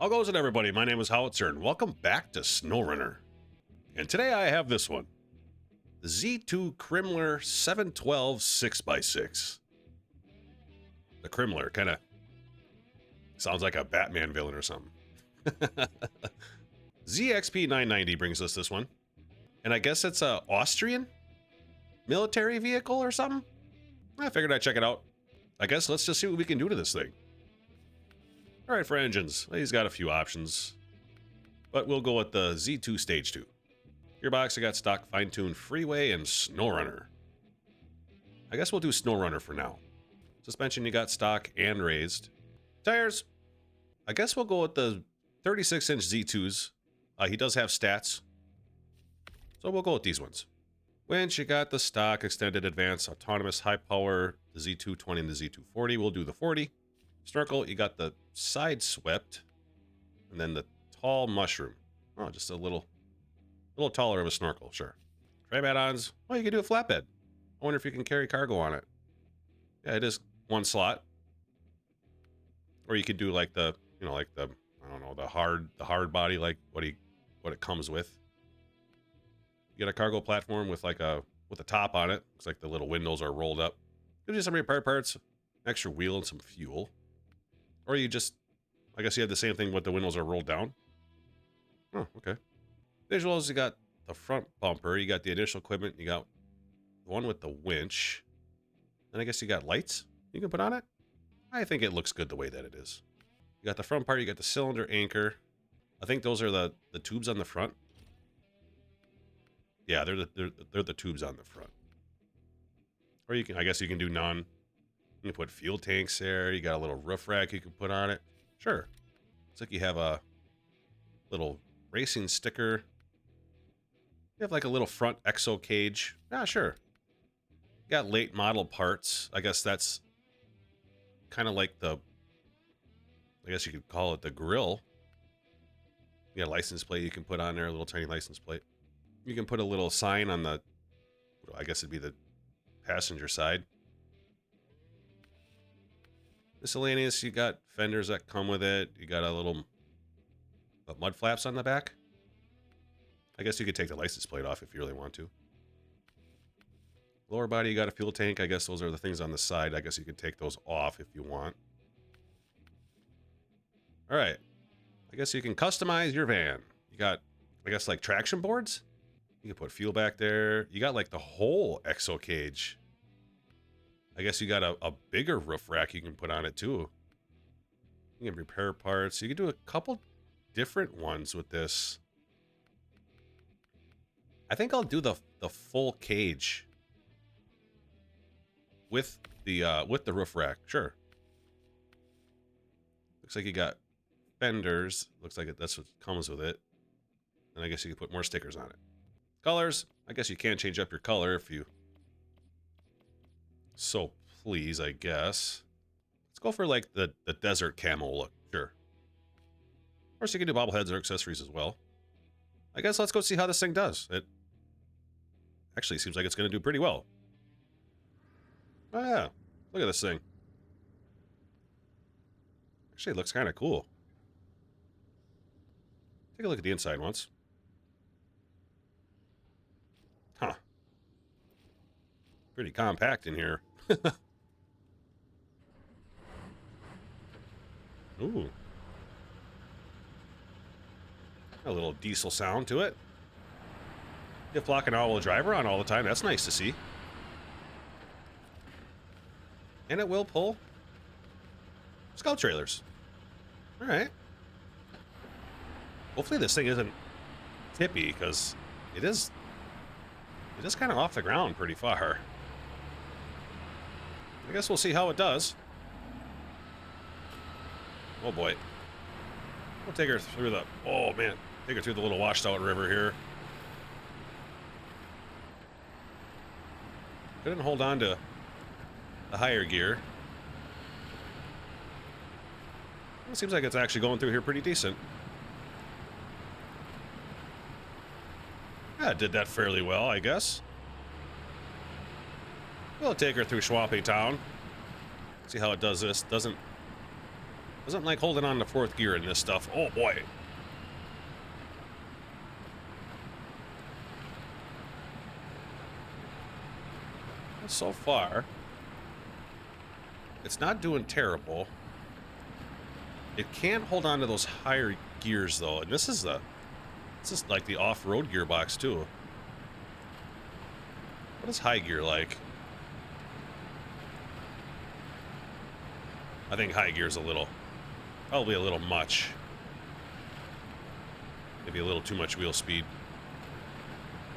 How goes it, everybody? My name is Howitzer, and welcome back to SnowRunner. And today I have this one. The Z2 Krimmler 712 6x6. The Krimmler kind of sounds like a Batman villain or something. ZXP 990 brings us this one. And I guess it's a Austrian military vehicle or something? I figured I'd check it out. I guess let's just see what we can do to this thing. All right, for engines, well, he's got a few options, but we'll go with the Z2 Stage 2. Gearbox, I got stock, fine-tuned, freeway, and SnowRunner. I guess we'll do SnowRunner for now. Suspension, you got stock and raised. Tires, I guess we'll go with the 36-inch Z2s. He does have stats, so we'll go with these ones. Winch, you got the stock, extended, advanced, autonomous, high power, the Z220 and the Z240. We'll do the 40. Snorkel, you got the side swept, and then the tall mushroom. Oh, just a little taller of a snorkel, sure. Tram add-ons, well, you can do a flatbed. I wonder if you can carry cargo on it. Yeah, it is one slot. Or you could do like the, I don't know, the hard body, like what it comes with. You get a cargo platform with like with a top on it. Looks like the little windows are rolled up. Gives you some repair parts, extra wheel, and some fuel. Or you just, I guess you have the same thing, but the windows are rolled down. Oh, okay. Visuals, you got the front bumper, you got the initial equipment, you got the one with the winch. And I guess you got lights you can put on it. I think it looks good the way that it is. You got the front part, you got the cylinder anchor. I think those are the tubes on the front. Yeah, they're the tubes on the front. Or you can, I guess you can do none. You can put fuel tanks there. You got a little roof rack you can put on it. Sure. Looks like you have a little racing sticker. You have like a little front exo cage. Yeah, sure. You got late model parts. I guess that's kind of like I guess you could call it the grill. You got a license plate you can put on there, a little tiny license plate. You can put a little sign on the, I guess it'd be the passenger side. Miscellaneous, you got fenders that come with it. You got a little mud flaps on the back. I guess you could take the license plate off if you really want to. Lower body, you got a fuel tank. I guess those are the things on the side. I guess you could take those off if you want. All right. I guess you can customize your van. You got, I guess, like traction boards. You can put fuel back there. You got like the whole exo cage. I guess you got a bigger roof rack you can put on it too. You can repair parts. You can do a couple different ones with this. I think I'll do the full cage with the roof rack. Sure. Looks like you got fenders. Looks like that's what comes with it. And I guess you can put more stickers on it. Colors. I guess you can change up your color if you so please, I guess. Let's go for like the desert camo look. Sure. Of course, you can do bobbleheads or accessories as well. I guess let's go see how this thing does. It actually seems like it's going to do pretty well. Oh yeah, look at this thing. Actually, it looks kind of cool. Take a look at the inside once. Huh. Pretty compact in here. Ooh. A little diesel sound to it. You have lock and all-wheel driver on all the time. That's nice to see. And it will pull scout trailers. All right. Hopefully this thing isn't tippy, because it is kind of off the ground pretty far. I guess we'll see how it does. Oh boy. We'll take her through the, oh man, take her through the little washed out river here. Couldn't hold on to the higher gear. It seems like it's actually going through here pretty decent. Yeah, it did that fairly well, I guess. We'll take her through Swampy Town. See how it does this. Doesn't Doesn't like holding on to fourth gear in this stuff. Oh boy. So far, it's not doing terrible. It can't hold on to those higher gears though, and this is like the off-road gearbox too. What is high gear like? I think high gear is probably a little much. Maybe a little too much wheel speed.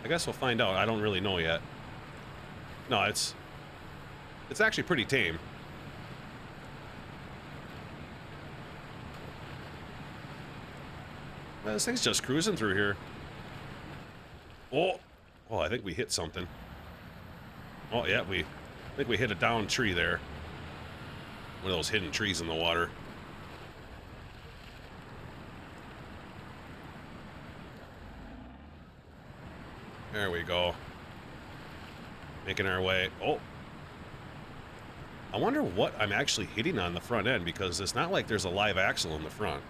I guess we'll find out. I don't really know yet. No, it's actually pretty tame. Well, this thing's just cruising through here. Oh, I think we hit something. Oh yeah, I think we hit a downed tree there. One of those hidden trees in the water. There we go. Making our way. Oh. I wonder what I'm actually hitting on the front end, because it's not like there's a live axle in the front.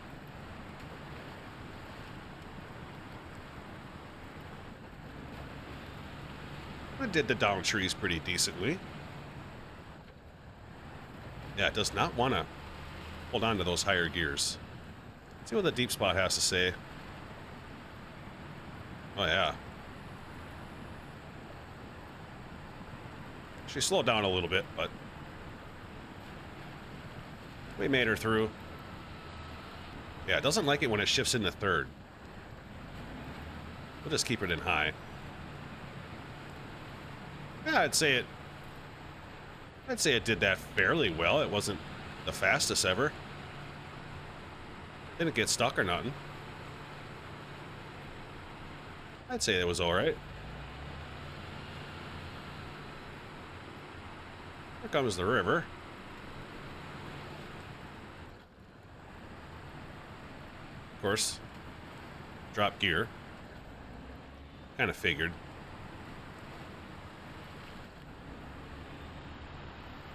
I did the down trees pretty decently. Yeah, it does not want to hold on to those higher gears. Let's see what the deep spot has to say. Oh yeah. She slowed down a little bit, but we made her through. Yeah, it doesn't like it when it shifts into third. We'll just keep it in high. Yeah, I'd say it did that fairly well. It wasn't the fastest ever. Didn't get stuck or nothing. I'd say it was all right. Here comes the river. Of course, drop gear. Kind of figured.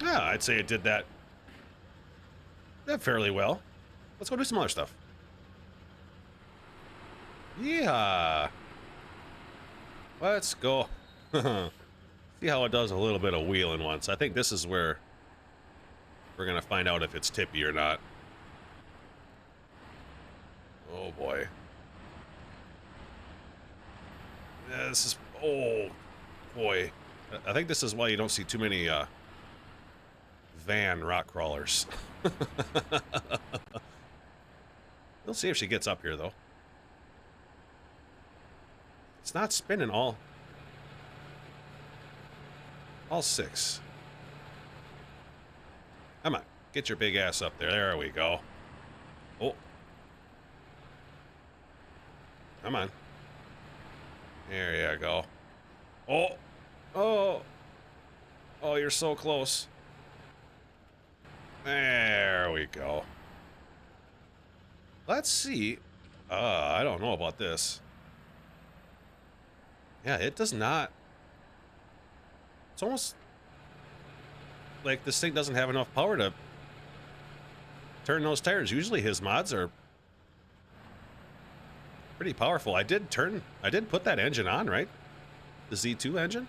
Yeah, I'd say it did that fairly well. Let's go do some other stuff. Yeah. Let's go. See how it does a little bit of wheeling once. I think this is where we're going to find out if it's tippy or not. Oh, boy. Yeah, this is... Oh, boy. I think this is why you don't see too many van rock crawlers. We'll see if she gets up here, though. It's not spinning all six. Come on, get your big ass up there. There we go. Oh. Come on. There you go. Oh. Oh. Oh, you're so close. There we go. Let's see. I don't know about this. Yeah, it does not. It's almost like this thing doesn't have enough power to turn those tires. Usually his mods are pretty powerful. I did put that engine on, right? The Z2 engine.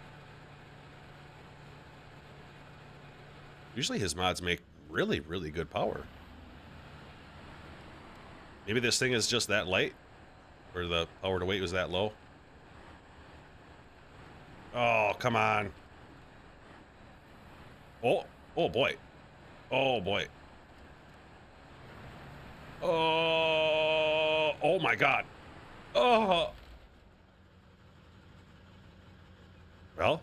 Usually his mods make really, really good power. Maybe this thing is just that light, or the power to weight was that low. Oh, come on. Oh, oh boy. Oh boy. Oh, oh my God. Oh. Well,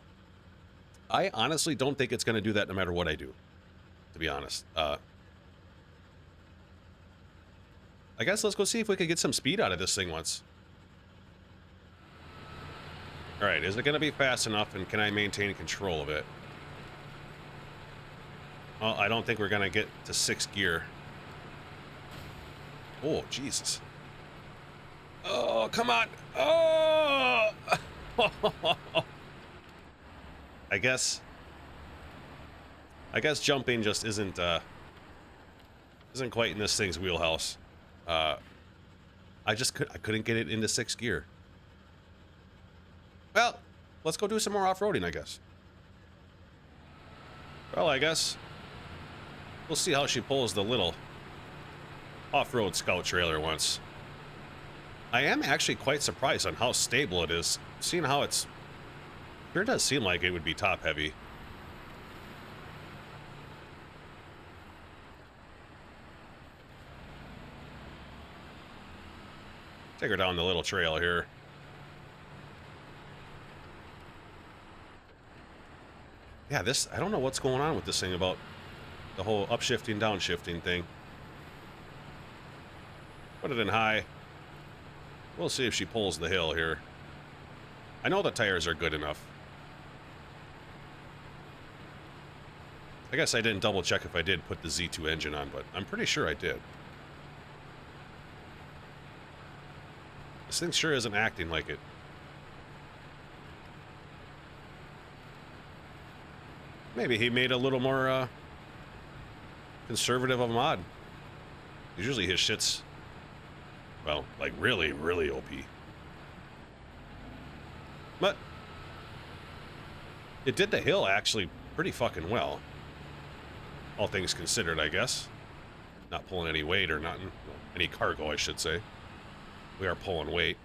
I honestly don't think it's going to do that no matter what I do, to be honest. I guess let's go see if we can get some speed out of this thing once. All right, is it going to be fast enough, and can I maintain control of it? Well, I don't think we're going to get to 6th gear. Oh, Jesus. Oh, come on. Oh! I guess jumping just isn't Isn't quite in this thing's wheelhouse. I couldn't get it into 6th gear. Well, let's go do some more off-roading, I guess. Well, I guess we'll see how she pulls the little off-road scout trailer once. I am actually quite surprised on how stable it is, seeing how it's... Sure does seem like it would be top-heavy. Take her down the little trail here. Yeah, this... I don't know what's going on with this thing about the whole upshifting, downshifting thing. Put it in high. We'll see if she pulls the hill here. I know the tires are good enough. I guess I didn't double check if I did put the Z2 engine on, but I'm pretty sure I did. This thing sure isn't acting like it. Maybe he made a little more conservative of a mod. Usually his shit's, well, like really, really OP. But it did the hill actually pretty fucking well. All things considered, I guess. Not pulling any weight or nothing. Well, any cargo, I should say. We are pulling weight.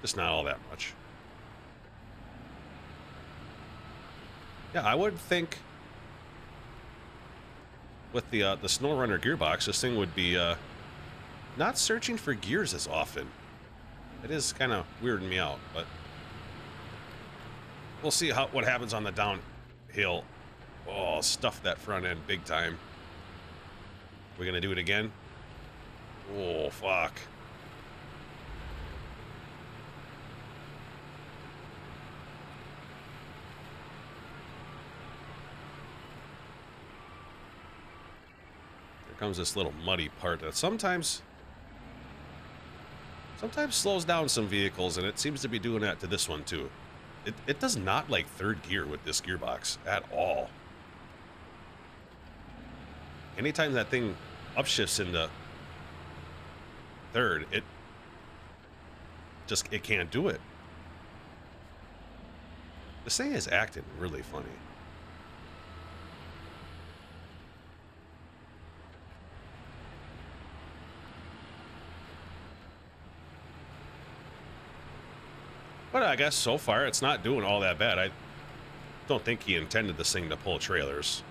Just not all that much. Yeah, I would think with the SnowRunner gearbox, this thing would be not searching for gears as often. It is kind of weirding me out, but we'll see what happens on the downhill. Oh, stuff that front end big time. We're gonna do it again. Oh, fuck. There comes this little muddy part that sometimes slows down some vehicles, and it seems to be doing that to this one too. It does not like 3rd gear with this gearbox at all. Anytime that thing upshifts into 3rd, it can't do it. This thing is acting really funny. But I guess so far it's not doing all that bad. I don't think he intended this thing to pull trailers.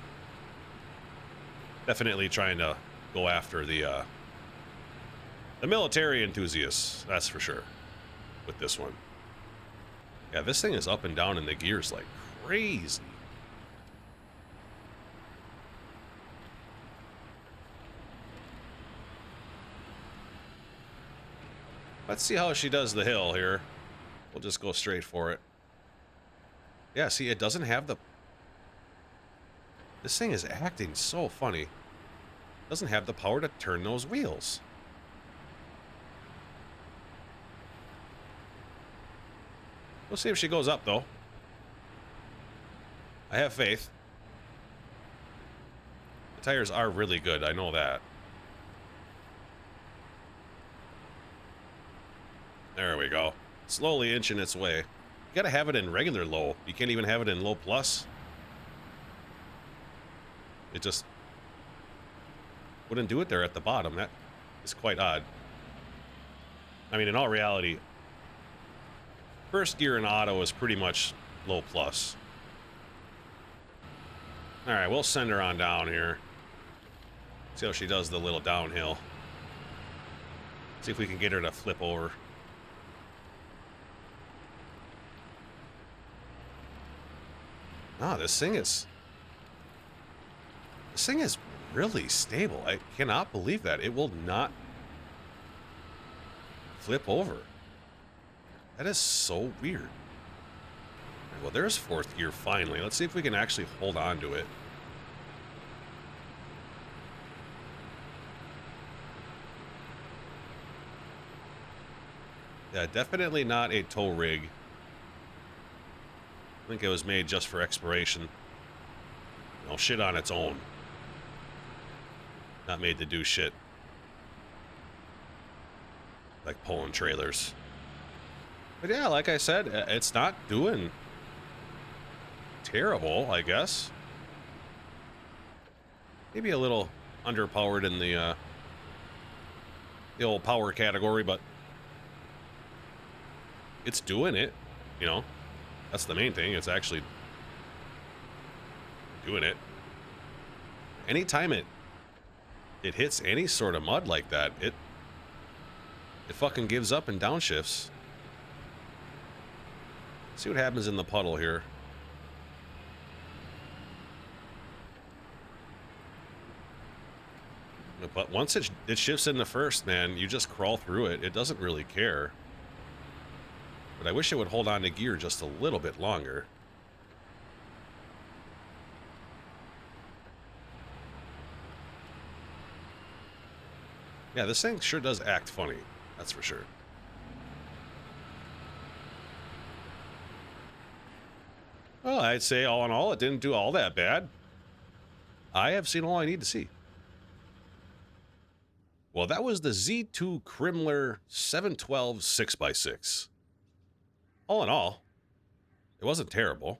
Definitely trying to go after the military enthusiasts, that's for sure, with this one. Yeah, this thing is up and down in the gears like crazy. Let's see how she does the hill here. We'll just go straight for it. Yeah, see, it doesn't have the... This thing is acting so funny. It doesn't have the power to turn those wheels. We'll see if she goes up, though. I have faith. The tires are really good, I know that. There we go. Slowly inching its way. You gotta have it in regular low. You can't even have it in low plus. It just wouldn't do it there at the bottom. That is quite odd. I mean, in all reality, 1st gear in auto is pretty much low plus. Alright, we'll send her on down here. See how she does the little downhill. See if we can get her to flip over. Ah, this thing is really stable. I cannot believe that. It will not flip over. That is so weird. Right, well, there's 4th gear finally. Let's see if we can actually hold on to it. Yeah, definitely not a tow rig. I think it was made just for exploration. You know, shit on its own. Not made to do shit like pulling trailers. But yeah, like I said, it's not doing terrible, I guess. Maybe a little underpowered in the old power category, but it's doing it, you know. That's the main thing. It's actually doing it. Anytime it hits any sort of mud like that, it fucking gives up and downshifts. See what happens in the puddle here. But once it shifts into first, man, you just crawl through it. It doesn't really care. But I wish it would hold on to gear just a little bit longer. Yeah, this thing sure does act funny. That's for sure. Well, I'd say all in all, it didn't do all that bad. I have seen all I need to see. Well, that was the Z2 Krimmler 712 6x6. All in all, it wasn't terrible.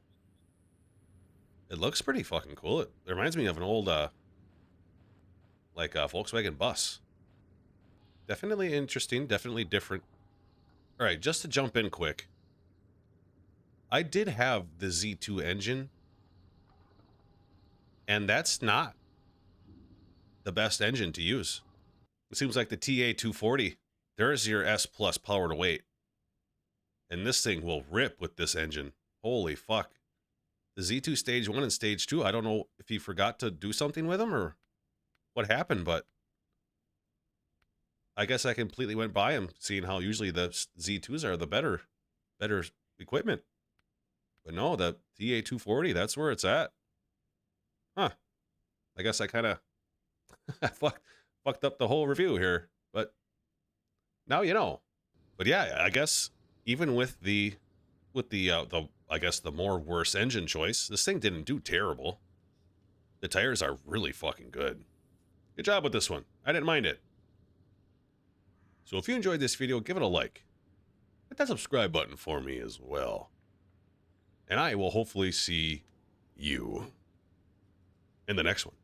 It looks pretty fucking cool. It reminds me of an old, Volkswagen bus. Definitely interesting, definitely different. All right, just to jump in quick. I did have the Z2 engine, and that's not the best engine to use. It seems like the TA240, there's your S plus power to weight. And this thing will rip with this engine. Holy fuck. The Z2 Stage 1 and Stage 2, I don't know if he forgot to do something with them or what happened, but I guess I completely went by him, seeing how usually the Z2s are the better equipment. But no, the TA240, that's where it's at. Huh. I guess I kind of fucked up the whole review here, but now you know. But yeah, I guess even with the I guess the more worse engine choice, this thing didn't do terrible. The tires are really fucking good. Good job with this one. I didn't mind it. So if you enjoyed this video, give it a like. Hit that subscribe button for me as well. And I will hopefully see you in the next one.